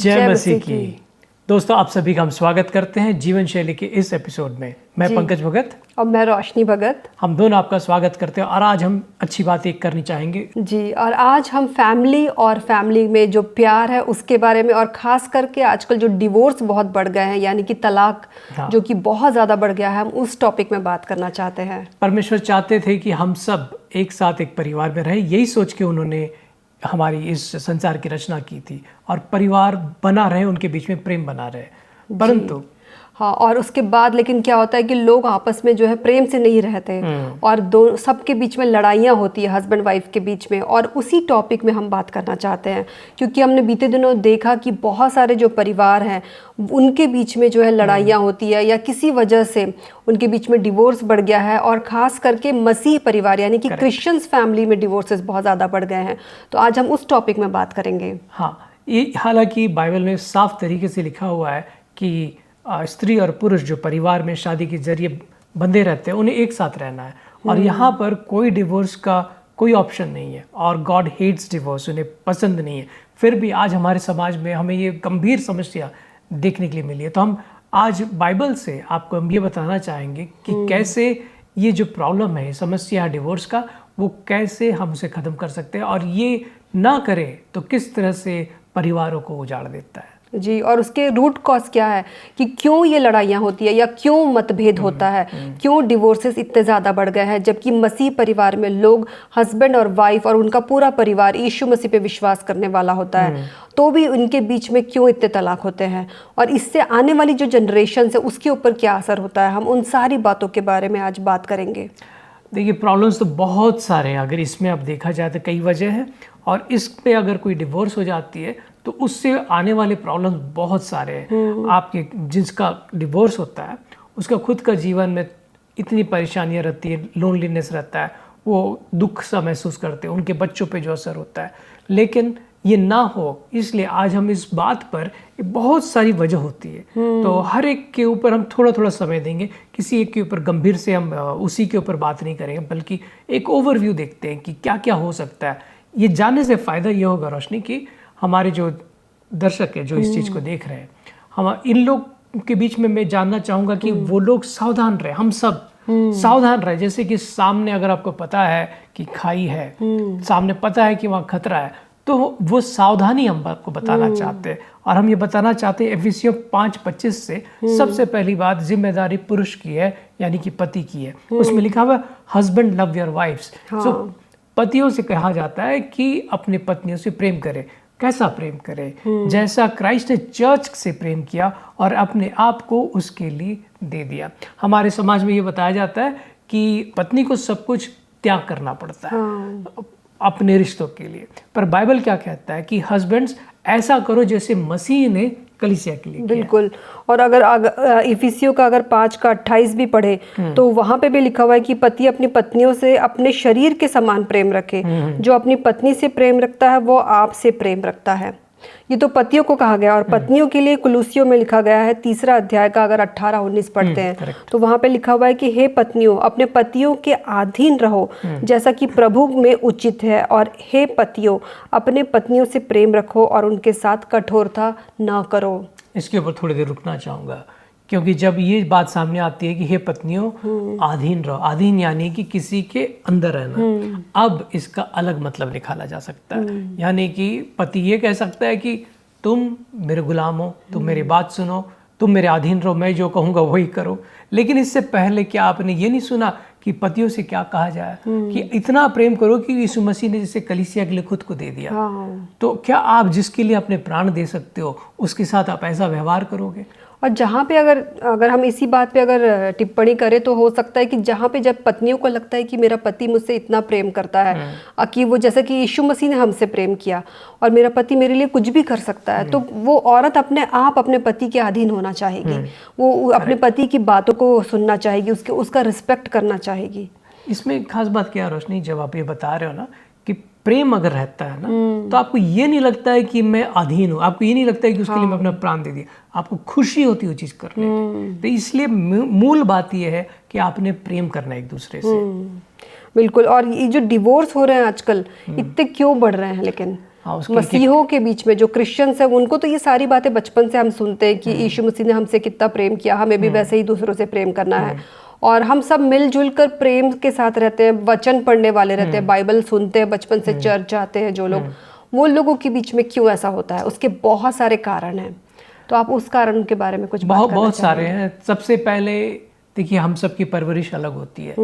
जय मसीह की। दोस्तों, आप सभी का हम स्वागत करते हैं जीवन शैली के इस एपिसोड में। मैं पंकज भगत और मैं रोशनी भगत। हम दोनों आपका स्वागत करते हैं और आज हम अच्छी बात एक करनी चाहेंगे जी। और आज हम फैमिली और फैमिली में जो प्यार है उसके बारे में, और ख़ास करके आजकल जो डिवोर्स बहुत बढ़ गए हैं, यानी कि तलाक जो कि बहुत ज़्यादा बढ़ गया है, हम उस टॉपिक में बात करना चाहते हैं। परमेश्वर चाहते थे कि हम सब एक साथ एक परिवार में रहें, यही सोच के उन्होंने हमारी इस संसार की रचना की थी और परिवार बना रहे, उनके बीच में प्रेम बना रहे। परंतु हाँ, और उसके बाद लेकिन क्या होता है कि लोग आपस में जो है प्रेम से नहीं रहते और दो सबके बीच में लड़ाइयाँ होती है, हस्बैंड वाइफ के बीच में। और उसी टॉपिक में हम बात करना चाहते हैं, क्योंकि हमने बीते दिनों देखा कि बहुत सारे जो परिवार हैं उनके बीच में जो है लड़ाइयाँ होती है, या किसी वजह से उनके बीच में डिवोर्स बढ़ गया है। और ख़ास करके मसीह परिवार यानी कि क्रिश्चियंस फैमिली में डिवोर्सेस बहुत ज़्यादा बढ़ गए हैं। तो आज हम उस टॉपिक में बात करेंगे। हाँ, ये हालांकि बाइबल में साफ तरीके से लिखा हुआ है कि स्त्री और पुरुष जो परिवार में शादी के जरिए बंधे रहते हैं उन्हें एक साथ रहना है, और यहाँ पर कोई डिवोर्स का कोई ऑप्शन नहीं है। और गॉड हेट्स डिवोर्स, उन्हें पसंद नहीं है। फिर भी आज हमारे समाज में हमें ये गंभीर समस्या देखने के लिए मिली है। तो हम आज बाइबल से आपको हम ये बताना चाहेंगे कि कैसे ये जो प्रॉब्लम है, समस्या डिवोर्स का, वो कैसे हम उसे ख़त्म कर सकते हैं, और ये ना करें तो किस तरह से परिवारों को उजाड़ देता है। जी। और उसके रूट कॉज क्या है कि क्यों ये लड़ाइयाँ होती है या क्यों मतभेद होता है, क्यों डिवोर्सेस इतने ज़्यादा बढ़ गए हैं, जबकि मसीह परिवार में लोग हस्बैंड और वाइफ और उनका पूरा परिवार यीशु मसीह पे विश्वास करने वाला होता है, तो भी उनके बीच में क्यों इतने तलाक होते हैं, और इससे आने वाली जो जनरेशन है उसके ऊपर क्या असर होता है। हम उन सारी बातों के बारे में आज बात करेंगे। देखिए, प्रॉब्लम्स तो बहुत सारे हैं। अगर इसमें अब देखा जाए तो कई वजह है, और इस पे अगर कोई डिवोर्स हो जाती है तो उससे आने वाले प्रॉब्लम्स बहुत सारे हैं। आपके जिसका डिवोर्स होता है उसका खुद का जीवन में इतनी परेशानियां रहती है, लोनलीनेस रहता है, वो दुख सा महसूस करते हैं, उनके बच्चों पे जो असर होता है। लेकिन ये ना हो, इसलिए आज हम इस बात पर, बहुत सारी वजह होती है, तो हर एक के ऊपर हम थोड़ा थोड़ा समय देंगे। किसी एक के ऊपर गंभीर से हम उसी के ऊपर बात नहीं करेंगे, बल्कि एक ओवरव्यू देखते हैं कि क्या क्या हो सकता है। ये जानने से फ़ायदा ये होगा रोशनी कि हमारे जो दर्शक है जो इस चीज़ को देख रहे हैं, हम इन लोग के बीच में मैं जानना चाहूँगा कि वो लोग सावधान रहे, हम सब सावधान रहे। जैसे कि सामने अगर आपको पता है कि खाई है, सामने पता है कि वहाँ खतरा है, तो वो सावधानी हम आपको बताना चाहते हैं। और हम ये बताना चाहते हैं एफिसियों 5:25 से, सबसे पहली बात जिम्मेदारी पुरुष की है, यानी कि पति की है। उसमें लिखा हुआ हस्बैंड लव योर वाइफ्स। सो पतियों से कहा जाता है कि अपने पत्नियों से प्रेम करें। कैसा प्रेम करें? जैसा क्राइस्ट ने चर्च से प्रेम किया और अपने आप को उसके लिए दे दिया। हमारे समाज में ये बताया जाता है कि पत्नी को सब कुछ त्याग करना पड़ता है अपने रिश्तों के लिए, पर बाइबल क्या कहता है कि हस्बैंड्स ऐसा करो जैसे मसीह ने कलीसिया के लिए किया। बिल्कुल। और अगर इफिसियों का अगर 5:28 भी पढ़े तो वहां पे भी लिखा हुआ है कि पति अपनी पत्नियों से अपने शरीर के समान प्रेम रखे। जो अपनी पत्नी से प्रेम रखता है वो आप से प्रेम रखता है। ये तो पतियों को कहा गया। और पत्नियों के लिए कुलूसियों में लिखा गया है 3 अध्याय का अगर 18-19 पढ़ते हैं तो वहां पे लिखा हुआ है कि हे पत्नियों, अपने पतियों के अधीन रहो जैसा कि प्रभु में उचित है, और हे पतियों, अपने पत्नियों से प्रेम रखो और उनके साथ कठोरता ना करो। इसके ऊपर थोड़ी देर रुकना चाहूँगा, क्योंकि जब ये बात सामने आती है कि हे पत्नियों अधीन रहो, अधीन यानी कि किसी के अंदर रहना, अब इसका अलग मतलब निकाला जा सकता है। यानी कि पति ये कह सकता है कि तुम मेरे गुलाम हो, तुम मेरी बात सुनो, तुम मेरे अधीन रहो, मैं जो कहूँगा वही करो। लेकिन इससे पहले क्या आपने ये नहीं सुना कि पतियों से क्या कहा जाए कि इतना प्रेम करो कि यीशु मसीह ने जैसे कलीसिया के लिए खुद को दे दिया। तो क्या आप जिसके लिए अपने प्राण दे सकते हो उसके साथ आप ऐसा व्यवहार करोगे? और जहाँ पे अगर हम इसी बात पे अगर टिप्पणी करें तो हो सकता है कि जहाँ पे जब पत्नियों को लगता है कि मेरा पति मुझसे इतना प्रेम करता है कि वो जैसे कि यीशु मसीह ने हमसे प्रेम किया और मेरा पति मेरे लिए कुछ भी कर सकता है, तो वो औरत अपने आप अपने पति के अधीन होना चाहेगी। वो अपने पति की बातों को सुनना चाहेगी, उसका रिस्पेक्ट करना चाहेगी। इसमें खास बात क्या है रोशनी, जब आप ये बता रहे हो ना कि प्रेम अगर रहता है ना, तो आपको ये नहीं लगता है कि मैं अधीन हूँ, आपको ये नहीं लगता है कि उसके लिए मैं अपना प्राण दे दिया, आपको खुशी होती है वो चीज़ करने की। तो इसलिए मूल बात ये है कि आपने प्रेम करना एक दूसरे से। बिल्कुल। और ये जो डिवोर्स हो रहे हैं आजकल इतने क्यों बढ़ रहे हैं? लेकिन हाँ, उसके मसीहों के बीच में जो क्रिश्चियंस है उनको तो ये सारी बातें बचपन से हम सुनते हैं कि यीशु मसीह ने हमसे कितना प्रेम किया, हमें भी वैसे ही दूसरों से प्रेम करना है, और हम सब मिलजुल कर प्रेम के साथ रहते हैं, वचन पढ़ने वाले रहते हैं, बाइबल सुनते हैं, बचपन से चर्च जाते हैं जो लोग, वो लोगों के बीच में क्यों ऐसा होता है? उसके बहुत सारे कारण हैं, तो आप उस कारण के बारे में कुछ बात करना बहुत सारे हैं। सबसे पहले देखिए, हम सबकी परवरिश अलग होती है।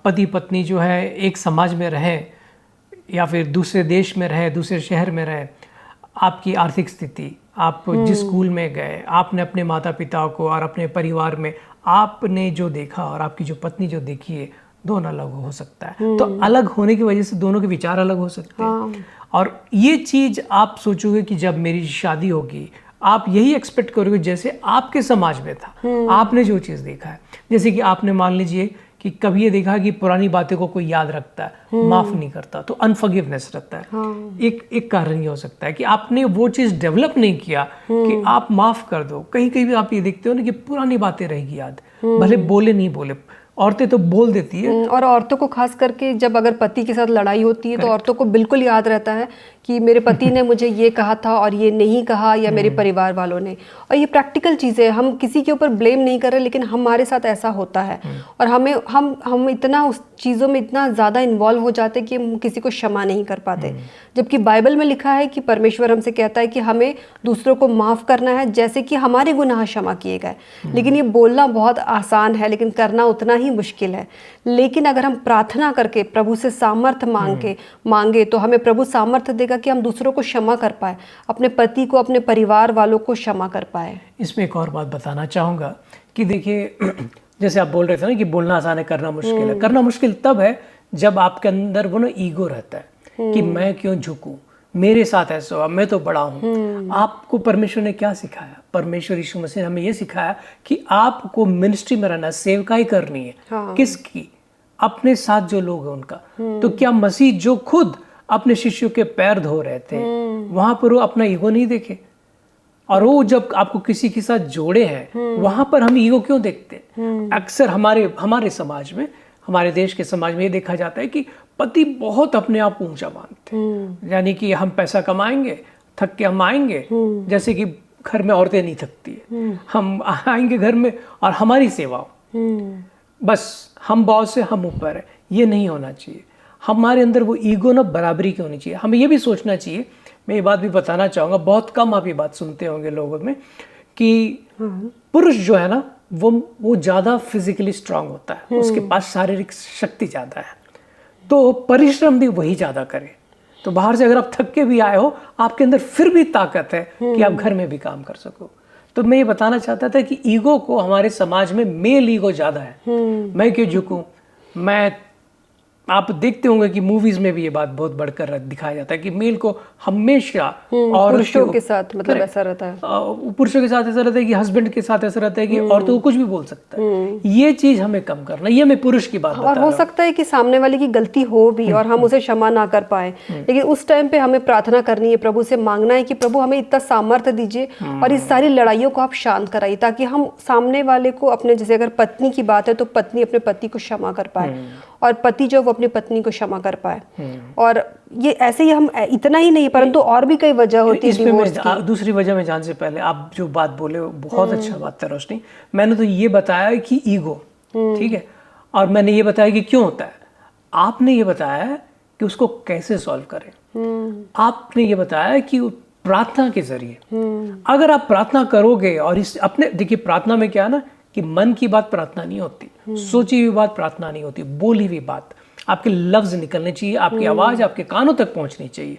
पति पत्नी जो है एक समाज में रहे या फिर दूसरे देश में रहे, दूसरे शहर में रहे, आपकी आर्थिक स्थिति, आप जिस स्कूल में गए, आपने अपने माता पिता को और अपने परिवार में आपने जो देखा और आपकी जो पत्नी जो देखी है, दोनों अलग हो सकता है। तो अलग होने की वजह से दोनों के विचार अलग हो सकते हैं। और ये चीज़ आप सोचोगे कि जब मेरी शादी होगी, आप यही एक्सपेक्ट करोगे जैसे आपके समाज में था, आपने जो चीज़ देखा है। जैसे कि आपने मान लीजिए कि कभी ये देखा कि पुरानी बातें को कोई याद रखता है, माफ नहीं करता, तो अनफॉरगिवनेस रहता है। एक कारण ये हो सकता है कि आपने वो चीज़ डेवलप नहीं किया कि आप माफ कर दो। कहीं कहीं भी आप ये देखते हो ना कि पुरानी बातें रहेगी याद, भले बोले नहीं बोले, औरतें तो बोल देती है। और औरतों को खास करके जब अगर पति के साथ लड़ाई होती है तो औरतों को बिल्कुल याद रहता है कि मेरे पति ने मुझे ये कहा था और ये नहीं कहा, या मेरे परिवार वालों ने। और ये प्रैक्टिकल चीज़ें, हम किसी के ऊपर ब्लेम नहीं कर रहे, लेकिन हमारे साथ ऐसा होता है। और हम इतना उस चीज़ों में इतना ज़्यादा इन्वॉल्व हो जाते हैं कि हम किसी को क्षमा नहीं कर पाते। जबकि बाइबल में लिखा है कि परमेश्वर हमसे कहता है कि हमें दूसरों को माफ़ करना है जैसे कि हमारे गुनाह क्षमा किए गए। लेकिन ये बोलना बहुत आसान है, लेकिन करना उतना ही मुश्किल है। लेकिन अगर हम प्रार्थना करके प्रभु से सामर्थ्य मांगे तो हमें प्रभु सामर्थ्य देगा कि हम दूसरों को क्षमा कर पाए, अपने पति को, अपने परिवार वालों को क्षमा कर पाए। इसमें एक और बात बताना चाहूँगा कि देखिए, जैसे आप बोल रहे थे ना कि बोलना आसान है, करना मुश्किल है। करना मुश्किल तब है जब आपके अंदर वो ना ईगो रहता है कि मैं क्यों झुकूं, मेरे साथ ऐसा हुआ, मैं तो बड़ा हूँ। आपको परमेश्वर ने क्या सिखाया? परमेश्वर यीशु मसीह ने हमें ये सिखाया कि आपको मिनिस्ट्री में रहना, सेवकाई करनी है। किसकी? अपने साथ जो लोग हैं उनका। तो क्या मसीह जो खुद अपने शिष्यों के पैर धो रहे थे, वहां पर वो अपना ईगो नहीं देखे? और वो जब आपको किसी के साथ जोड़े हैं, वहां पर हम ईगो क्यों देखते हैं? अक्सर हमारे समाज में, हमारे देश के समाज में ये देखा जाता है कि पति बहुत अपने आप को ऊंचा मानते हैं। यानी कि हम पैसा कमाएंगे, थक के हम आएंगे, जैसे कि घर में औरतें नहीं थकती है, हम आएंगे घर में और हमारी सेवा, बस हम बॉस से हम ऊपर है। ये नहीं होना चाहिए। हमारे अंदर वो ईगो ना बराबरी की होनी चाहिए। हमें ये भी सोचना चाहिए, मैं ये बात भी बताना चाहूँगा, बहुत कम आप ये बात सुनते होंगे लोगों में, कि पुरुष जो है ना वो ज़्यादा फिजिकली स्ट्रांग होता है, उसके पास शारीरिक शक्ति ज़्यादा है, तो परिश्रम भी वही ज़्यादा करे। तो बाहर से अगर आप थक के भी आए हो, आपके अंदर फिर भी ताकत है कि आप घर में भी काम कर सको। तो मैं ये बताना चाहता था कि ईगो को, हमारे समाज में मेल ईगो ज़्यादा है। मैं क्यों झुकूं, आप देखते होंगे कि मूवीज में भी ये बात बहुत बढ़कर दिखाया जाता है कि मेल को हमेशा और पुरुषों के साथ मतलब ऐसा रहता है, पुरुषों के साथ ऐसा रहता है कि हस्बैंड के साथ ऐसा रहता है कि औरतों को कुछ भी बोल सकता है। ये चीज हमें कम करना, ये मैं पुरुष की बात बता और हो सकता है कि सामने वाले की गलती हो भी और हम उसे क्षमा ना कर पाए, लेकिन उस टाइम पे हमें प्रार्थना करनी है, प्रभु से मांगना है कि प्रभु हमें इतना सामर्थ्य दीजिए और इस सारी लड़ाइयों को आप शांत कराइए, ताकि हम सामने वाले को अपने, जैसे अगर पत्नी की बात है तो पत्नी अपने पति को क्षमा कर पाए और पति जो वो अपनी पत्नी को क्षमा कर पाए। और ये ऐसे ही हम इतना ही नहीं, परंतु और भी कई वजह होती है डिवोर्स की। दूसरी वजह में जाने से पहले आप जो बात बोले बहुत अच्छा बात है रोशनी। मैंने तो ये बताया कि ईगो, ठीक है, और मैंने ये बताया कि क्यों होता है। आपने ये बताया कि उसको कैसे सॉल्व करें। आपने ये बताया कि प्रार्थना के जरिए, अगर आप प्रार्थना करोगे और इस अपने, देखिए प्रार्थना में क्या है ना कि मन की बात प्रार्थना नहीं होती, सोची हुई बात प्रार्थना नहीं होती, बोली हुई बात, आपके लफ्ज निकलने चाहिए, आपकी आवाज आपके कानों तक पहुंचनी चाहिए,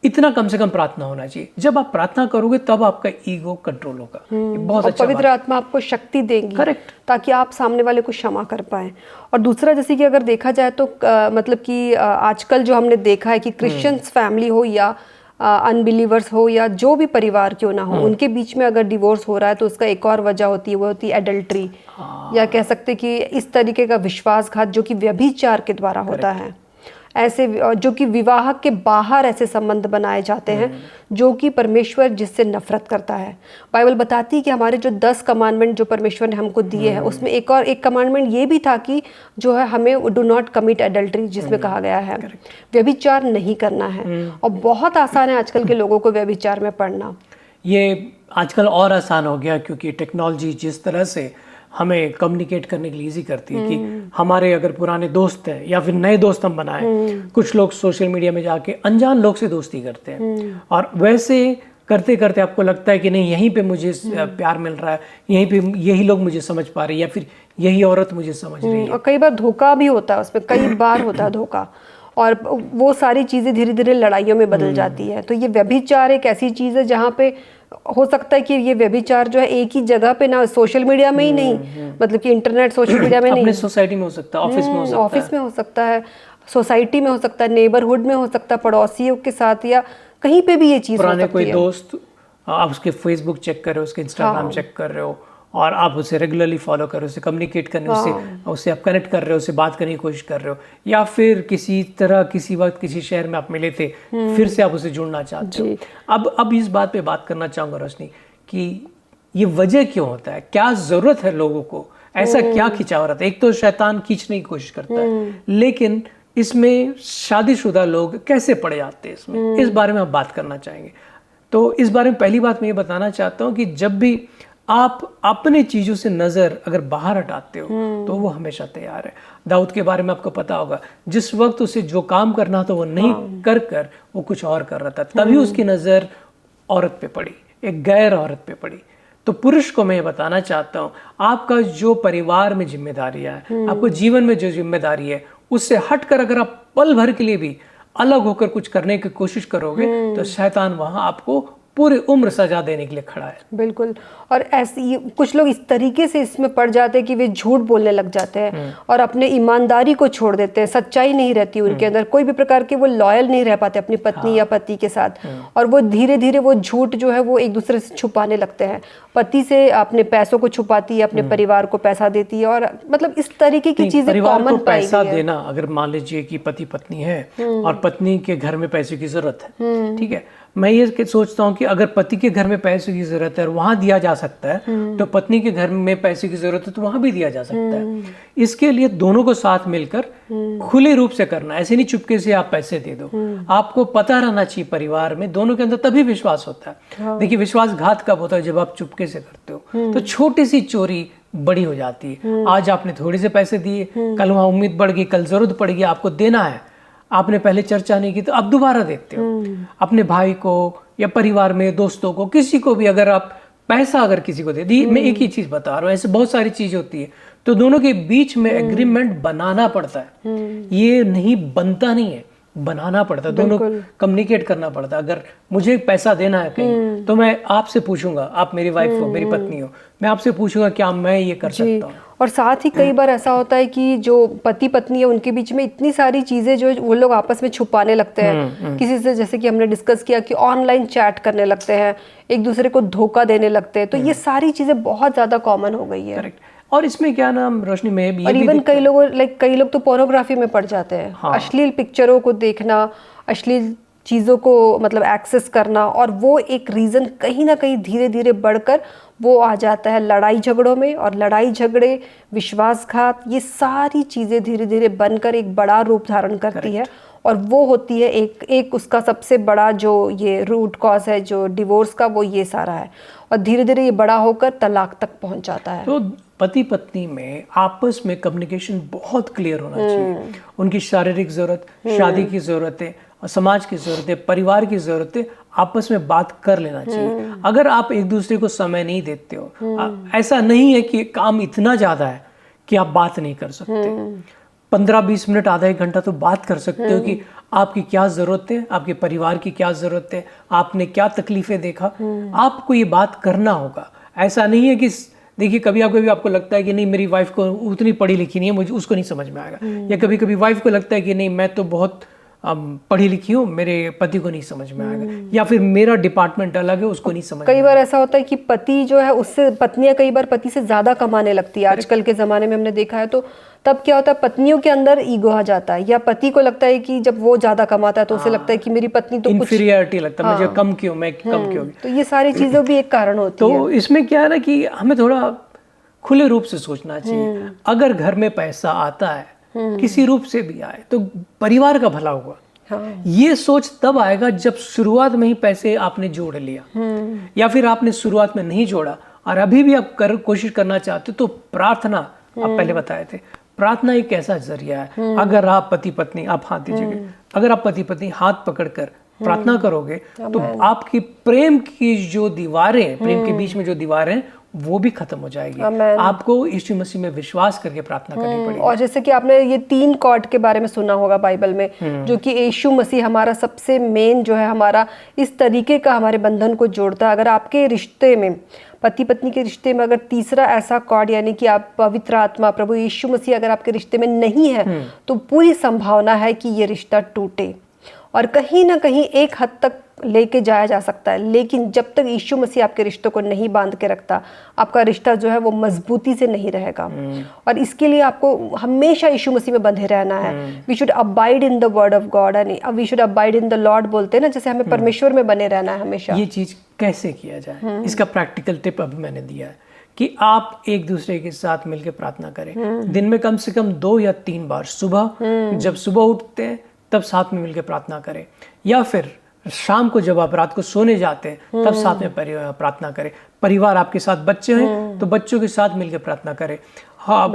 इतना कम से कम प्रार्थना होना चाहिए। जब आप प्रार्थना करोगे तब आपका ईगो कंट्रोल होगा। बहुत अच्छा, पवित्र आत्मा आपको शक्ति देंगी, करेक्ट, ताकि आप सामने वाले को क्षमा कर पाए। और दूसरा, जैसे कि अगर देखा जाए तो मतलब कि आजकल जो हमने देखा है कि क्रिश्चियंस फैमिली हो या अनबिलीवर्स हो या जो भी परिवार क्यों ना हो, उनके बीच में अगर डिवोर्स हो रहा है तो उसका एक और वजह होती है, वो होती है एडल्ट्री, या कह सकते कि इस तरीके का विश्वासघात जो कि व्यभिचार के द्वारा होता है। ऐसे जो कि विवाह के बाहर ऐसे संबंध बनाए जाते हैं जो कि परमेश्वर जिससे नफरत करता है। बाइबल बताती है कि हमारे जो 10 कमांडमेंट जो परमेश्वर ने हमको दिए हैं उसमें एक कमांडमेंट ये भी था कि जो है हमें डू नॉट कमिट एडल्ट्री, जिसमें कहा गया है व्यभिचार नहीं करना है। और बहुत आसान है आजकल के लोगों को व्यभिचार में पड़ना। ये आजकल और आसान हो गया क्योंकि टेक्नोलॉजी जिस तरह से हमें कम्युनिकेट करने के लिए ईजी करती है कि हमारे अगर पुराने दोस्त हैं या फिर नए दोस्त हम बनाए, कुछ लोग सोशल मीडिया में जाके अनजान लोग से दोस्ती करते हैं और वैसे करते करते आपको लगता है कि नहीं यहीं पे मुझे प्यार मिल रहा है, यहीं पे यही लोग मुझे समझ पा रहे हैं या फिर यही औरत मुझे समझ रही है। और कई बार धोखा भी होता है उसमें, कई बार होता है धोखा, और वो सारी चीज़ें धीरे धीरे लड़ाइयों में बदल जाती है। तो ये व्यभिचार एक ऐसी चीज़ है जहाँ पे हो सकता है कि ये व्यभिचार जो है एक ही जगह पे ना, सोशल मीडिया में ही नहीं, मतलब कि इंटरनेट सोशल मीडिया में नहीं, अपने सोसाइटी में हो सकता है, ऑफिस में हो सकता है, ऑफिस में हो सकता है, सोसाइटी में हो सकता है, नेबरहुड में हो सकता है, पड़ोसियों के साथ, या कहीं पे भी ये चीज़ हो सकती है। पुराने कोई दोस्त, आप उसके फेसबुक चेक कर रहे हो, उसके इंस्टाग्राम चेक कर रहे हो और आप उसे रेगुलरली फॉलो कर रहे हो, उससे कम्युनिकेट करने, उससे आप कनेक्ट कर रहे हो, उससे बात करने की कोशिश कर रहे हो, या फिर किसी तरह किसी वक्त किसी शहर में आप मिले थे, फिर से आप उसे जुड़ना चाहते हो। अब इस बात पे बात करना चाहूँगा रोशनी कि ये वजह क्यों होता है, क्या ज़रूरत है लोगों को, ऐसा क्या खिंचाव रहता है। एक तो शैतान खींचने की कोशिश करता है, लेकिन इसमें शादीशुदा लोग कैसे पड़ जाते हैं इसमें, इस बारे में आप बात करना चाहेंगे। तो इस बारे में पहली बात मैं ये बताना चाहता हूँ कि जब भी आप अपने चीज़ों से नज़र अगर बाहर हटाते हो तो वो हमेशा तैयार है। दाऊद के बारे में आपको पता होगा, जिस वक्त उसे जो काम करना था वो नहीं कर वो कुछ और कर रहा था, तभी उसकी नज़र औरत पे पड़ी, एक गैर औरत पे पड़ी। तो पुरुष को मैं ये बताना चाहता हूँ, आपका जो परिवार में जिम्मेदारी है, आपको जीवन में जो जिम्मेदारी है, उससे हटकर अगर आप पल भर के लिए भी अलग होकर कुछ करने की कोशिश करोगे तो शैतान वहां आपको पूरी उम्र सजा देने के लिए खड़ा है। बिल्कुल। और ऐसे कुछ लोग इस तरीके से इसमें पड़ जाते हैं कि वे झूठ बोलने लग जाते हैं और अपने ईमानदारी को छोड़ देते हैं, सच्चाई नहीं रहती उनके अंदर, कोई भी प्रकार के वो लॉयल नहीं रह पाते अपनी पत्नी या पति के साथ, और वो धीरे धीरे वो झूठ जो है वो एक दूसरे से छुपाने लगते हैं। पति से अपने पैसों को छुपाती है, अपने परिवार को पैसा देती है, और मतलब इस तरीके की चीजें कॉमन पाई पैसा देना, अगर मान लीजिए कि पति पत्नी है और पत्नी के घर में पैसे की जरूरत है, ठीक है, मैं ये सोचता हूँ कि अगर पति के घर में पैसे की जरूरत है और वहां दिया जा सकता है, तो पत्नी के घर में पैसे की जरूरत है तो वहां भी दिया जा सकता है। इसके लिए दोनों को साथ मिलकर खुले रूप से करना, ऐसे नहीं चुपके से आप पैसे दे दो। आपको पता रहना चाहिए परिवार में दोनों के अंदर, तभी विश्वास होता है। देखिए, विश्वासघात कब होता है, जब आप चुपके से करते हो। तो छोटी सी चोरी बड़ी हो जाती है। आज आपने थोड़े से पैसे दिए, कल वहां उम्मीद बढ़ गई, कल जरूरत पड़ेगी, आपको देना है, आपने पहले चर्चा नहीं की तो आप दोबारा देते हो। अपने भाई को या परिवार में दोस्तों को, किसी को भी अगर आप पैसा अगर किसी को दे दी, मैं एक ही चीज बता रहा हूँ, ऐसे बहुत सारी चीज होती है, तो दोनों के बीच में एग्रीमेंट बनाना पड़ता है। ये नहीं बनता नहीं है, बनाना पड़ता है, दोनों कम्युनिकेट करना पड़ता है। अगर मुझे पैसा देना है कहीं तो मैं आपसे पूछूंगा, आप मेरी वाइफ हो, मेरी पत्नी हो, मैं आपसे पूछूंगा क्या मैं ये कर सकता हूँ। और साथ ही कई बार ऐसा होता है कि जो पति पत्नी है उनके बीच में इतनी सारी चीजें जो वो लोग आपस में छुपाने लगते हैं किसी से, जैसे कि हमने डिस्कस किया कि ऑनलाइन चैट करने लगते हैं, एक दूसरे को धोखा देने लगते हैं। तो ये सारी चीजें बहुत ज्यादा कॉमन हो गई है। करेक्ट। और इसमें क्या नाम रोशनी में भी, और इवन कई लोग तो पोर्नोग्राफी में पड़ जाते हैं। हाँ। अश्लील पिक्चरों को देखना, अश्लील चीज़ों को मतलब एक्सेस करना, और वो एक रीज़न कहीं ना कहीं धीरे धीरे बढ़कर वो आ जाता है लड़ाई झगड़ों में, और लड़ाई झगड़े, विश्वासघात, ये सारी चीज़ें धीरे धीरे बनकर एक बड़ा रूप धारण करती है। और वो होती है एक उसका सबसे बड़ा जो ये रूट कॉज है जो डिवोर्स का, वो ये सारा है, और धीरे धीरे ये बड़ा होकर तलाक तक पहुंच जाता है। तो पति पत्नी में आपस में कम्युनिकेशन बहुत क्लियर होना चाहिए। उनकी शारीरिक जरूरत, शादी की जरूरतें, समाज की जरूरतें, परिवार की जरूरतें आपस में बात कर लेना चाहिए। अगर आप एक दूसरे को समय नहीं देते हो, ऐसा नहीं है कि काम इतना ज्यादा है कि आप बात नहीं कर सकते, 15-20 मिनट, आधा एक घंटा तो बात कर सकते हो कि आपकी क्या जरूरत है, आपके परिवार की क्या जरूरत है, आपने क्या तकलीफें देखा, आपको ये बात करना होगा। ऐसा नहीं है कि देखिए, कभी आपको लगता है कि नहीं मेरी वाइफ को उतनी पढ़ी लिखी नहीं है, मुझे उसको नहीं समझ में आएगा, या कभी कभी वाइफ को लगता है कि नहीं मैं तो बहुत पढ़ी लिखी हूँ, मेरे पति को नहीं समझ में आएगा, या फिर मेरा डिपार्टमेंट अलग है, उसको नहीं समझ। कई बार ऐसा होता है कि पति जो है उससे पत्नियां कई बार पति से ज्यादा कमाने लगती है, आजकल के जमाने में हमने देखा है। तो तब क्या होता है, पत्नियों के अंदर ईगो आ जाता है, या पति को लगता है कि जब वो ज्यादा कमाता है तो उसे लगता है कि मेरी पत्नी तो कुछ इंफीरियरिटी लगता है, मुझे कम क्यों, मैं कम क्यों। तो ये सारी चीजें भी एक कारण होती है। तो इसमें क्या है ना कि हमें थोड़ा खुले रूप से सोचना चाहिए। अगर घर में पैसा आता है, किसी रूप से भी आए, तो परिवार का भला हुआ। हाँ। ये सोच तब आएगा जब शुरुआत में ही पैसे आपने जोड़ लिया, या फिर आपने शुरुआत में नहीं जोड़ा और अभी भी आप कोशिश करना चाहते हो, तो प्रार्थना, आप पहले बताए थे, प्रार्थना एक ऐसा जरिया है। अगर आप पति पत्नी, आप हाथ दीजिए, अगर आप पति पत्नी हाथ पकड़कर प्रार्थना करोगे, तो आपकी प्रेम की जो दीवारें, प्रेम के बीच में जो दीवारें, वो भी खत्म हो जाएगी। आपको यीशु मसीह में विश्वास करके प्रार्थना करनी पड़ेगी। और जैसे कि आपने ये 3 कॉर्ड के बारे में सुना होगा बाइबल में, जो कि यीशु मसीह हमारा सबसे मेन जो है, हमारा इस तरीके का हमारे बंधन को जोड़ता है। अगर आपके रिश्ते में, पति पत्नी के रिश्ते में, अगर तीसरा ऐसा कॉर्ड, यानी कि आप पवित्र आत्मा, प्रभु यीशु मसीह अगर आपके रिश्ते में नहीं है, तो पूरी संभावना है कि ये रिश्ता टूटे और कहीं ना कहीं एक हद तक लेके जाया जा सकता है। लेकिन जब तक यीशु मसीह आपके रिश्तों को नहीं बांध के रखता, आपका रिश्ता जो है वो मजबूती से नहीं रहेगा। और इसके लिए आपको हमेशा यीशु मसीह में बंधे रहना है। We should abide in the word of God, and we should abide in the Lord बोलते हैं ना, जैसे हमें परमेश्वर में बने रहना है हमेशा। ये चीज कैसे किया जाए, इसका प्रैक्टिकल टिप अभी मैंने दिया है कि आप एक दूसरे के साथ मिलकर प्रार्थना करें। दिन में कम से कम 2 या 3 बार, सुबह जब सुबह उठते हैं तब साथ में मिलकर प्रार्थना करें, या फिर शाम को जब आप रात को सोने जाते हैं तब साथ में प्रार्थना करें। परिवार आपके साथ बच्चे हैं तो बच्चों के साथ मिलकर प्रार्थना करें। हाँ,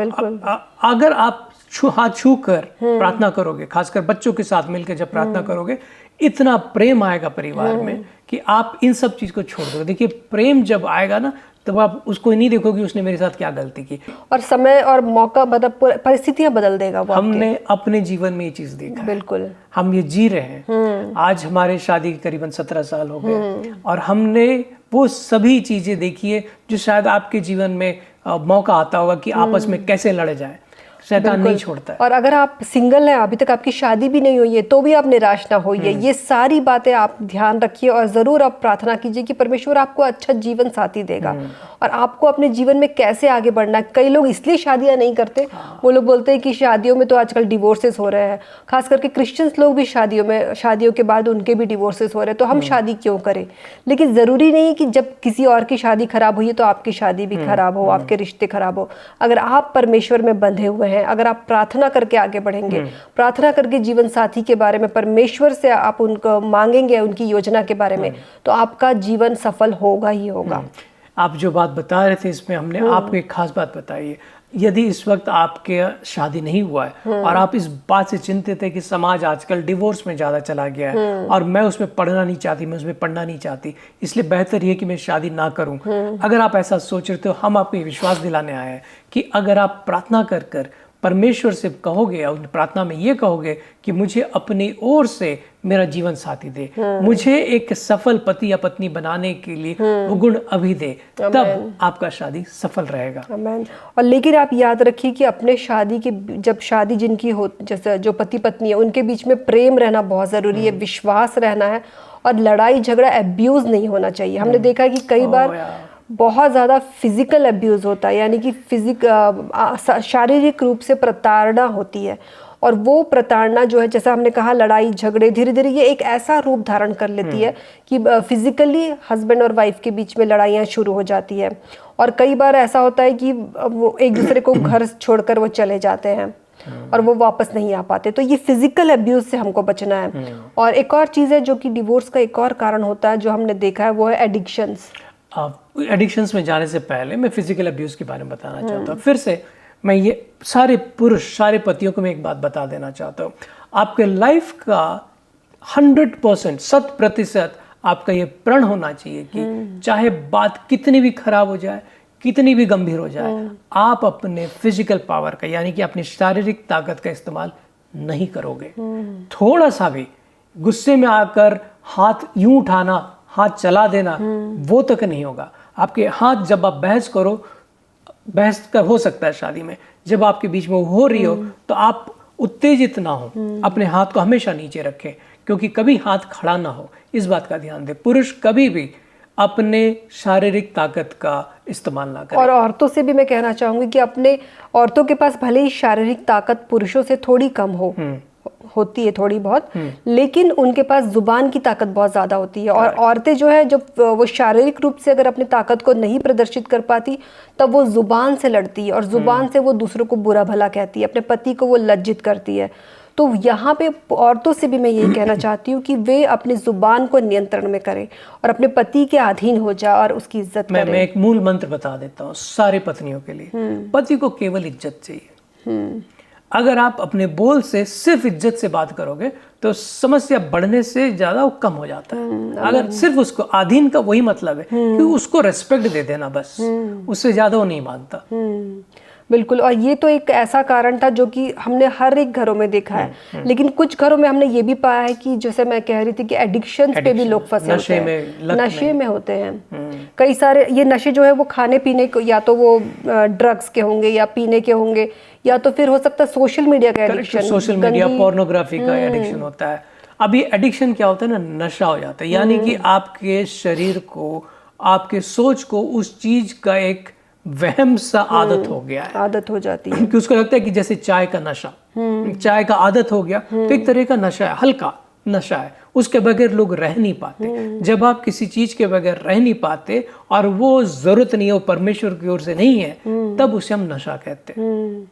अगर आप हाथ छू कर प्रार्थना करोगे, खासकर बच्चों के साथ मिलकर जब प्रार्थना करोगे, इतना प्रेम आएगा परिवार में कि आप इन सब चीज को छोड़ दोगे। देखिए, प्रेम जब आएगा ना, तब आप उसको नहीं देखोगे उसने मेरे साथ क्या गलती की, और समय और मौका परिस्थितियां बदल देगा वो। हमने अपने जीवन में ये चीज देखा, बिल्कुल हम ये जी रहे हैं। आज हमारे शादी के करीबन 17 साल हो गए, और हमने वो सभी चीजें देखी है जो शायद आपके जीवन में मौका आता होगा कि आपस में कैसे लड़ जाए। शैतान नहीं छोड़ता है। और अगर आप सिंगल हैं, अभी तक आपकी शादी भी नहीं हुई है, तो भी आप निराश ना होइए। ये सारी बातें आप ध्यान रखिए और ज़रूर आप प्रार्थना कीजिए कि परमेश्वर आपको अच्छा जीवन साथी देगा और आपको अपने जीवन में कैसे आगे बढ़ना है। कई लोग इसलिए शादियां नहीं करते, वो लोग बोलते हैं कि शादियों में तो आजकल डिवोर्सेस हो रहे हैं, खास करके क्रिश्चियंस लोग भी शादियों के बाद उनके भी डिवोर्सेस हो रहे हैं, तो हम शादी क्यों करें। लेकिन ज़रूरी नहीं कि जब किसी और की शादी खराब हुई है तो आपकी शादी भी खराब हो, आपके रिश्ते खराब हो। अगर आप परमेश्वर में बंधे हुए हैं, अगर आप प्रार्थना करके आगे बढ़ेंगे, प्रार्थना करके जीवन साथी के बारे में परमेश्वर से आप उनको मांगेंगे, उनकी योजना के बारे में, तो आपका जीवन सफल होगा ही होगा। आप जो बात बता रहे थे, इसमें हमने आपको एक खास बात बताई है। यदि इस वक्त आपके शादी नहीं हुआ है और आप इस बात से चिंतित है कि समाज आजकल डिवोर्स में ज़्यादा चला गया है और मैं उसमें पढ़ना नहीं चाहती, मैं उसमें पढ़ना नहीं चाहती, इसलिए बेहतर ये कि मैं शादी ना करूं, अगर आप ऐसा सोच रहे हो, तो हम आपको विश्वास दिलाने आए हैं कि अगर आप प्रार्थना कर कर परमेश्वर से कहोगे और प्रार्थना में ये कहोगे कि मुझे अपनी ओर से मेरा जीवन साथी दे, मुझे एक सफल पति या पत्नी बनाने के लिए वो गुण अभी दे, तब आपका शादी सफल रहेगा। आमीन। और लेकिन आप याद रखिए कि अपने शादी की, जब शादी जिनकी हो, जैसे जो पति पत्नी है, उनके बीच में प्रेम रहना बहुत ज़रूरी है, विश्वास रहना है और लड़ाई झगड़ा अब्यूज़ नहीं होना चाहिए। हमने देखा है कि कई बार बहुत ज़्यादा फिजिकल अब्यूज़ होता है, यानी कि शारीरिक रूप से प्रताड़ना होती है, और वो प्रताड़ना जो है, जैसा हमने कहा, लड़ाई झगड़े धीरे धीरे ये एक ऐसा रूप धारण कर लेती है कि फिजिकली हस्बैंड और वाइफ के बीच में लड़ाइयाँ शुरू हो जाती है। और कई बार ऐसा होता है कि वो एक दूसरे को घर छोड़कर वो चले जाते हैं और वो वापस नहीं आ पाते। तो ये फिजिकल अब्यूज से हमको बचना है। और एक और चीज़ है जो कि डिवोर्स का एक और कारण होता है, जो हमने देखा है, वो है एडिक्शंस। एडिक्शंस में जाने से पहले मैं फिजिकल अब्यूज के बारे में बताना चाहता हूँ। फिर से मैं ये सारे पुरुष, सारे पतियों को मैं एक बात बता देना चाहता हूँ, आपके लाइफ का 100%, 100% आपका ये प्रण होना चाहिए कि चाहे बात कितनी भी खराब हो जाए, कितनी भी गंभीर हो जाए, आप अपने फिजिकल पावर का, यानी कि अपनी शारीरिक ताकत का इस्तेमाल नहीं करोगे। थोड़ा सा भी गुस्से में आकर हाथ यूं उठाना, हाथ चला देना, वो तक नहीं होगा। आपके हाथ, जब आप बहस करो, बहस का हो सकता है शादी में, जब आपके बीच में हो रही हो, तो आप उत्तेजित ना हो, अपने हाथ को हमेशा नीचे रखें, क्योंकि कभी हाथ खड़ा ना हो, इस बात का ध्यान दें। पुरुष कभी भी अपने शारीरिक ताकत का इस्तेमाल ना करें। और औरतों से भी मैं कहना चाहूंगी कि अपने औरतों के पास भले ही शारीरिक ताकत पुरुषों से थोड़ी कम होती है थोड़ी बहुत, लेकिन उनके पास जुबान की ताकत बहुत ज्यादा होती है। और औरतें जो है, जब वो शारीरिक रूप से अगर अपनी ताकत को नहीं प्रदर्शित कर पाती, तब वो जुबान से लड़ती है और जुबान से वो दूसरों को बुरा भला कहती है, अपने पति को वो लज्जित करती है। तो यहाँ पे औरतों से भी मैं यही कहना चाहती हूँ कि वे अपनी जुबान को नियंत्रण में करें और अपने पति के अधीन हो जाए और उसकी इज्जत करें। मैं एक मूल मंत्र बता देता हूँ सारे पत्नियों के लिए। पति को केवल इज्जत चाहिए। अगर आप अपने बोल से सिर्फ इज्जत से बात करोगे तो समस्या बढ़ने से ज्यादा वो कम हो जाता है। अगर सिर्फ उसको अधीन का वही मतलब है कि उसको रेस्पेक्ट दे देना, बस उससे ज्यादा वो नहीं मानता। बिल्कुल। और ये तो एक ऐसा कारण था जो कि हमने हर एक घरों में देखा है, लेकिन कुछ घरों में हमने ये भी पाया है कि जैसे मैं कह रही थी कि एडिक्शन पे भी लोग फंसे होते हैं, नशे में होते हैं। कई सारे ये नशे जो है वो खाने पीने को, या तो वो ड्रग्स के होंगे या पीने के होंगे, या तो फिर हो सकता है सोशल मीडिया का एडिक्शन, सोशल मीडिया पोर्नोग्राफी का एडिक्शन होता है। अब ये एडिक्शन क्या होता है ना, नशा हो जाता है, यानी कि आपके शरीर को, आपके सोच को उस चीज का एक वहम सा आदत हो गया है, आदत हो जाती है कि उसको लगता है कि जैसे चाय का नशा, चाय का आदत हो गया तो एक तरह का नशा है, हल्का नशा है, उसके बगैर लोग रह नहीं पाते। जब आप किसी चीज के बगैर रह नहीं पाते और वो जरूरत नहीं है, वो परमेश्वर की ओर से नहीं है, तब उसे हम नशा कहते हैं।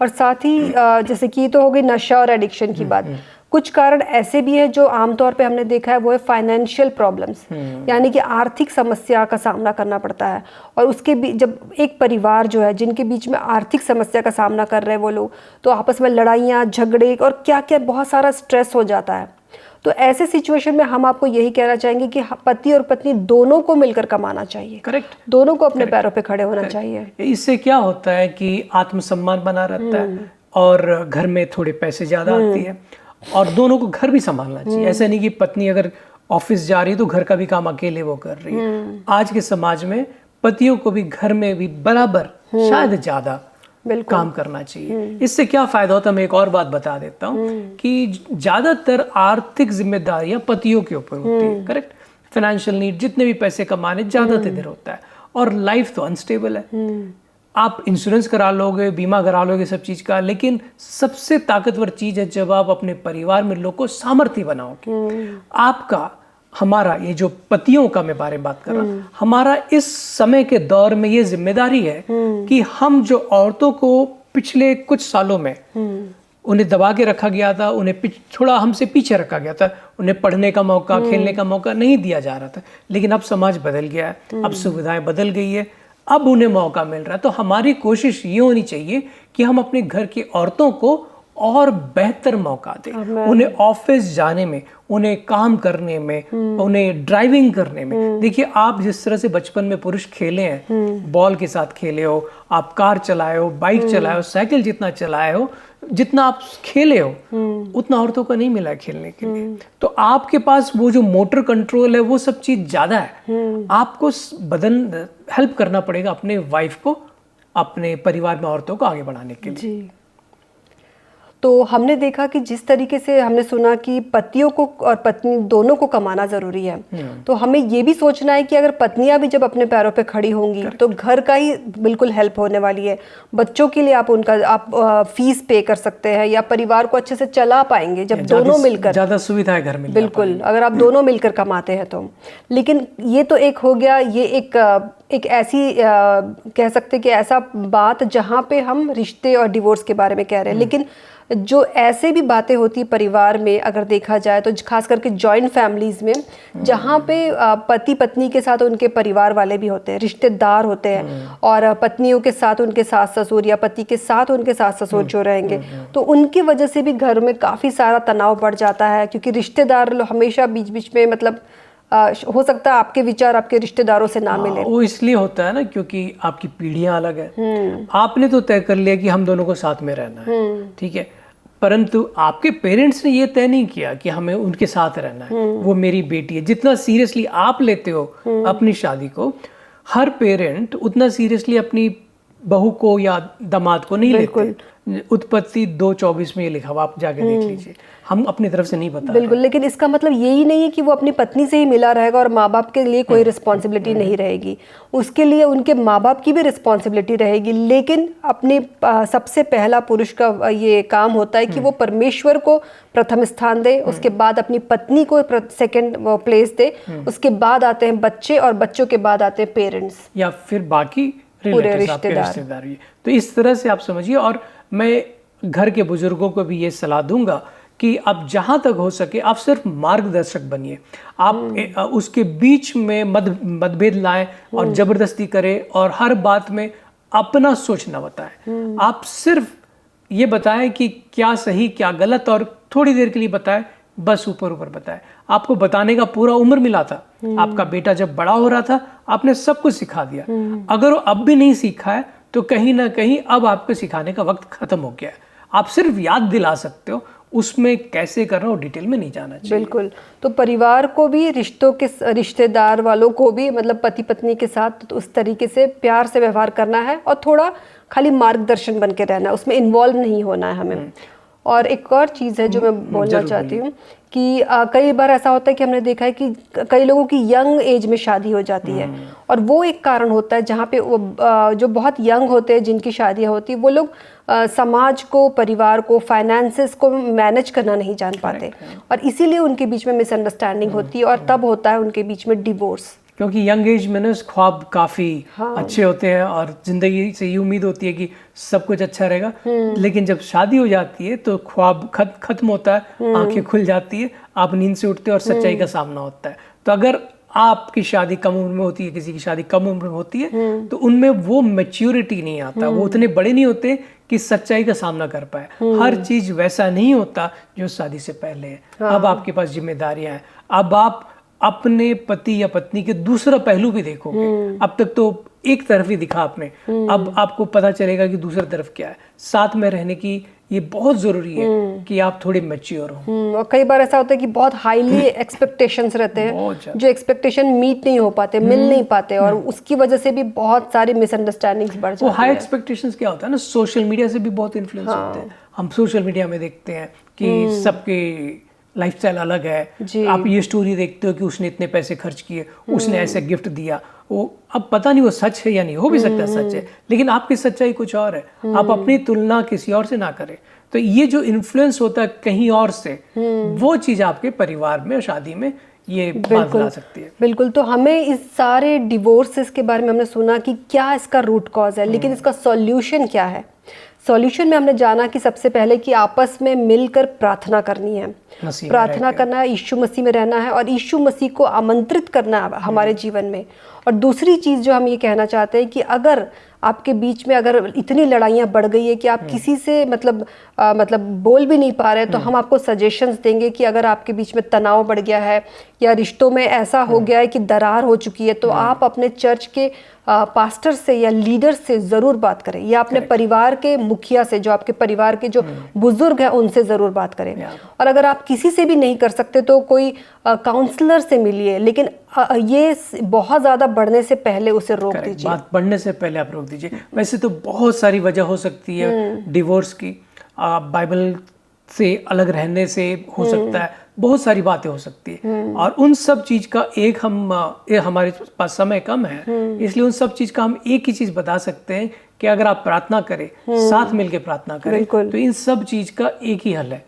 और साथ ही जैसे कि ये तो हो गई नशा और एडिक्शन की बात, कुछ कारण ऐसे भी है जो आमतौर पे हमने देखा है, वो है फाइनेंशियल प्रॉब्लम्स, यानी कि आर्थिक समस्या का सामना करना पड़ता है। और उसके बीच जब एक परिवार जो है जिनके बीच में आर्थिक समस्या का सामना कर रहे हैं वो लोग, तो आपस में लड़ाइयाँ, झगड़े और क्या क्या बहुत सारा स्ट्रेस हो जाता है। तो ऐसे सिचुएशन में हम आपको यही कहना चाहेंगे कि पति और पत्नी दोनों को मिलकर कमाना चाहिए। करेक्ट। दोनों को अपने पैरों पे खड़े होना चाहिए। इससे क्या होता है कि आत्मसम्मान बना रहता है और घर में थोड़े पैसे ज्यादा आती है, और दोनों को घर भी संभालना चाहिए। ऐसा नहीं कि पत्नी अगर ऑफिस जा रही है तो घर का भी काम अकेले वो कर रही है। आज के समाज में पतियों को भी घर में भी बराबर, शायद ज्यादा काम करना चाहिए। इससे क्या फायदा होता है, मैं एक और बात बता देता हूँ कि ज्यादातर आर्थिक जिम्मेदारियां पतियों के ऊपर होती है। करेक्ट। फाइनेंशियल नीड, जितने भी पैसे कमाने, ज्यादातर इधर होता है। और लाइफ तो अनस्टेबल है। आप इंश्योरेंस करा लोगे, बीमा करा लोगे सब चीज का, लेकिन सबसे ताकतवर चीज है जब आप अपने परिवार में लोगों को सामर्थ्य बनाओगे। आपका, हमारा, ये जो पतियों का मैं बारे में बात कर रहा हूँ, हमारा इस समय के दौर में ये जिम्मेदारी है कि हम जो औरतों को पिछले कुछ सालों में उन्हें दबा के रखा गया था, उन्हें थोड़ा हमसे पीछे रखा गया था, उन्हें पढ़ने का मौका, खेलने का मौका नहीं दिया जा रहा था, लेकिन अब समाज बदल गया है, अब सुविधाएं बदल गई है, अब उन्हें मौका मिल रहा है। तो हमारी कोशिश ये होनी चाहिए कि हम अपने घर की औरतों को और बेहतर मौका दें, उन्हें ऑफिस जाने में, उन्हें काम करने में, उन्हें ड्राइविंग करने में। देखिए, आप जिस तरह से बचपन में पुरुष खेले हैं, बॉल के साथ खेले हो, आप कार चलाए हो, बाइक चलाए हो, साइकिल जितना चलाए हो, जितना आप खेले हो, उतना औरतों को नहीं मिला है खेलने के लिए। तो आपके पास वो जो मोटर कंट्रोल है, वो सब चीज ज्यादा है। आपको बदन हेल्प करना पड़ेगा अपने वाइफ को, अपने परिवार में औरतों को आगे बढ़ाने के लिए। जी। तो हमने देखा कि जिस तरीके से हमने सुना कि पतियों को और पत्नी दोनों को कमाना जरूरी है, तो हमें ये भी सोचना है कि अगर पत्नियां भी जब अपने पैरों पे खड़ी होंगी तो घर का ही बिल्कुल हेल्प होने वाली है। बच्चों के लिए आप फीस पे कर सकते हैं, या परिवार को अच्छे से चला पाएंगे जब दोनों मिलकर, ज्यादा सुविधाएं घर में बिल्कुल, अगर आप दोनों मिलकर कमाते हैं तो। लेकिन ये तो एक हो गया, ये एक ऐसी कह सकते कि ऐसा बात जहाँ पे हम रिश्ते और डिवोर्स के बारे में कह रहे हैं। लेकिन जो ऐसे भी बातें होती परिवार में, अगर देखा जाए तो खास करके जॉइंट फैमिलीज में, जहाँ पे पति पत्नी के साथ उनके परिवार वाले भी होते हैं, रिश्तेदार होते हैं, और पत्नियों के साथ उनके सास ससुर या पति के साथ उनके सास ससुर जो रहेंगे, तो उनकी वजह से भी घर में काफ़ी सारा तनाव बढ़ जाता है। क्योंकि रिश्तेदार हमेशा बीच बीच में, मतलब हो सकता है आपके विचार आपके रिश्तेदारों से ना मिले। वो इसलिए होता है ना क्योंकि आपकी पीढ़ियां अलग है। आपने तो तय कर लिया कि हम दोनों को साथ में रहना है, ठीक है, परंतु आपके पेरेंट्स ने ये तय नहीं किया कि हमें उनके साथ रहना है, वो मेरी बेटी है। जितना सीरियसली आप लेते हो अपनी शादी को, हर पेरेंट उतना सीरियसली अपनी बहू को या दामाद को नहीं लेते। उत्पत्ति 2:24 में ये लिखा हुआ, आप जाके देख लीजिए। हम अपनी तरफ से नहीं बता बिल्कुल, लेकिन इसका मतलब यही नहीं है कि वो अपनी पत्नी से ही मिला रहेगा और माँ बाप के लिए कोई रिस्पॉन्सिबिलिटी नहीं रहेगी। उसके लिए उनके माँ बाप की भी रिस्पॉन्सिबिलिटी रहेगी, लेकिन अपने सबसे पहला पुरुष का ये काम होता है कि वो परमेश्वर को प्रथम स्थान दे, उसके बाद अपनी पत्नी को सेकंड प्लेस दे, उसके बाद आते हैं बच्चे और बच्चों के बाद आते हैं पेरेंट्स या फिर बाकी पूरे रिश्तेदार। तो इस तरह से आप समझिए। और मैं घर के बुजुर्गों को भी ये सलाह दूंगा कि आप जहां तक हो सके आप सिर्फ मार्गदर्शक बनिए। आप उसके बीच में मतभेद लाएं और जबरदस्ती करें और हर बात में अपना सोचना बताएं। आप सिर्फ ये बताएं कि क्या सही क्या गलत, और थोड़ी देर के लिए बताएं, बस ऊपर ऊपर बताएं। आपको बताने का पूरा उम्र मिला था। आपका बेटा जब बड़ा हो रहा था आपने सब कुछ सिखा दिया। अगर वो अब भी नहीं सीखा है तो कहीं ना कहीं अब आपको सिखाने का वक्त खत्म हो गया है। आप सिर्फ याद दिला सकते हो, उसमें कैसे करना हो डिटेल में नहीं जाना चाहिए। बिल्कुल। तो परिवार को भी, रिश्तेदार वालों को भी, मतलब पति पत्नी के साथ तो उस तरीके से प्यार से व्यवहार करना है और थोड़ा खाली मार्गदर्शन बन के रहना है, उसमें इन्वॉल्व नहीं होना है हमें। और एक और चीज़ है जो मैं बोलना चाहती हूँ कि कई बार ऐसा होता है कि हमने देखा है कि कई लोगों की यंग एज में शादी हो जाती है, और वो एक कारण होता है जहाँ पे वो जो बहुत यंग होते हैं जिनकी शादियाँ होती है, वो लोग समाज को, परिवार को, फाइनेंसेस को मैनेज करना नहीं जान पाते, और इसीलिए उनके बीच में मिसअंडरस्टैंडिंग होती है और तब होता है उनके बीच में डिवोर्स। क्योंकि यंग एज में ना ख्वाब काफ़ी अच्छे होते हैं और ज़िंदगी से ये उम्मीद होती है कि सब कुछ अच्छा रहेगा, लेकिन जब शादी हो जाती है तो ख्वाब खत्म होता है, आंखें खुल जाती है, आप नींद से उठते हैं और सच्चाई का सामना होता है। तो अगर आपकी शादी कम उम्र में होती है, किसी की शादी कम उम्र में होती है, तो उनमें वो मैच्योरिटी नहीं आता, वो उतने बड़े नहीं होते कि सच्चाई का सामना कर पाए। हर चीज़ वैसा नहीं होता जो शादी से पहले है। अब आपके पास जिम्मेदारियां हैं, अब आप अपने पति या पत्नी के दूसरा पहलू भी देखोगे। अब तक तो एक तरफ ही दिखा आपने, अब आपको पता चलेगा कि दूसरी तरफ क्या है। साथ में रहने की ये बहुत जरूरी है कि आप थोड़े मैच्योर हो। और कई बार ऐसा होता है कि बहुत हाईली एक्सपेक्टेशंस रहते हैं, जो एक्सपेक्टेशन मीट नहीं हो पाते, मिल नहीं पाते, और उसकी वजह से भी बहुत सारी मिसअंडरस्टैंडिंग्स बढ़ जाती है। वो हाई एक्सपेक्टेशंस क्या होता है ना, सोशल मीडिया से भी बहुत इन्फ्लुएंस होते हैं। हम सोशल मीडिया में देखते हैं कि सबके लाइफस्टाइल अलग है। आप ये स्टोरी देखते हो कि उसने इतने पैसे खर्च किए, उसने ऐसे गिफ्ट दिया, वो अब पता नहीं वो सच है या नहीं, हो भी सकता है सच है, लेकिन आपकी सच्चाई कुछ और है। आप अपनी तुलना किसी और से ना करें। तो ये जो इन्फ्लुएंस होता है कहीं और से, वो चीज आपके परिवार में और शादी में ये बात ला सकती है। बिल्कुल। तो हमें इस सारे डिवोर्सेस के बारे में हमने सुना कि क्या इसका रूट कॉज है, लेकिन इसका सॉल्यूशन क्या है। सॉल्यूशन में हमने जाना कि सबसे पहले कि आपस में मिलकर प्रार्थना करनी है, प्रार्थना करना है, यीशु मसीह में रहना है और यीशु मसीह को आमंत्रित करना है हमारे जीवन में। और दूसरी चीज़ जो हम ये कहना चाहते हैं कि अगर आपके बीच में अगर इतनी लड़ाइयाँ बढ़ गई है कि आप किसी से मतलब बोल भी नहीं पा रहे, तो हम आपको सजेशंस देंगे कि अगर आपके बीच में तनाव बढ़ गया है या रिश्तों में ऐसा हो गया है कि दरार हो चुकी है, तो आप अपने चर्च के पास्टर से या लीडर से ज़रूर बात करें, या अपने परिवार के मुखिया से, जो आपके परिवार के जो बुजुर्ग हैं उनसे ज़रूर बात करें। और अगर आप किसी से भी नहीं कर सकते तो कोई काउंसलर से मिलिए, लेकिन ये बहुत ज़्यादा बढ़ने से पहले उसे रोक दीजिए। बात बढ़ने से पहले आप रोक दीजिए। वैसे तो बहुत सारी वजह हो सकती है डिवोर्स की, बाइबल से अलग रहने से हो सकता है, बहुत सारी बातें हो सकती है, और उन सब चीज का हमारे पास समय कम है, इसलिए उन सब चीज का हम एक ही चीज बता सकते हैं कि अगर आप प्रार्थना करें, साथ मिलकर प्रार्थना करें, तो इन सब चीज का एक ही हल है।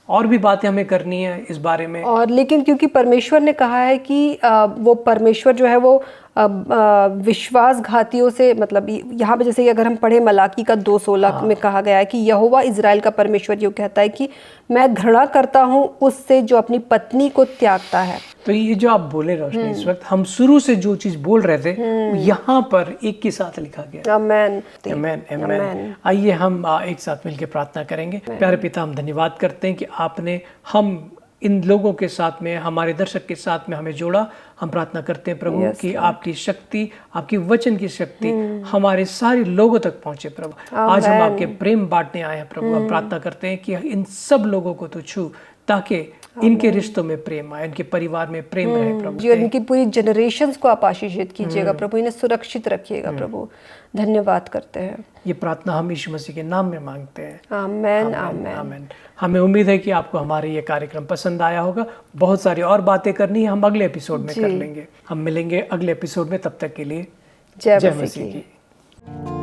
और भी बातें हमें करनी है इस बारे में, और लेकिन क्योंकि परमेश्वर ने कहा है कि वो परमेश्वर जो है वो विश्वासघातियों से, मतलब यहाँ पे जैसे कि अगर हम पढ़े मलाकी का 2:16 में कहा गया है कि यहोवा इज़राइल का परमेश्वर ये कहता है कि मैं घृणा करता हूँ उससे जो अपनी पत्नी को त्यागता है। तो ये जो आप बोले रोशनी, इस वक्त हम शुरू से जो चीज बोल रहे थे यहाँ पर एक के साथ लिखा गया। आमेन, आमेन, आमेन। आइए हम एक साथ मिलकर प्रार्थना करेंगे। प्यारे पिता, हम धन्यवाद करते हैं कि आपने हम इन लोगों के साथ में, हमारे दर्शक के साथ में हमें जोड़ा। हम प्रार्थना करते हैं प्रभु कि आपकी शक्ति, आपकी वचन की शक्ति हमारे सारे लोगों तक पहुंचे प्रभु। आज हम आपके प्रेम बांटने आए हैं प्रभु। हम प्रार्थना करते हैं कि इन सब लोगों को तो छू, ताकि इनके रिश्तों में प्रेम आए, इनके परिवार में प्रेम रहे प्रभु। जी, और इनकी पूरी जनरेशंस को आप आशीषित कीजिएगा प्रभु, इन्हें सुरक्षित रखिएगा प्रभु। धन्यवाद करते हैं। ये प्रार्थना हम यीशु मसीह के नाम में मांगते हैं। आमेन आमेन। आमेन। हमें उम्मीद है कि आपको हमारे ये कार्यक्रम पसंद आया होगा। बहुत सारी और बातें करनी है, हम अगले एपिसोड में कर लेंगे। हम मिलेंगे अगले एपिसोड में, तब तक के लिए जय मसीह की।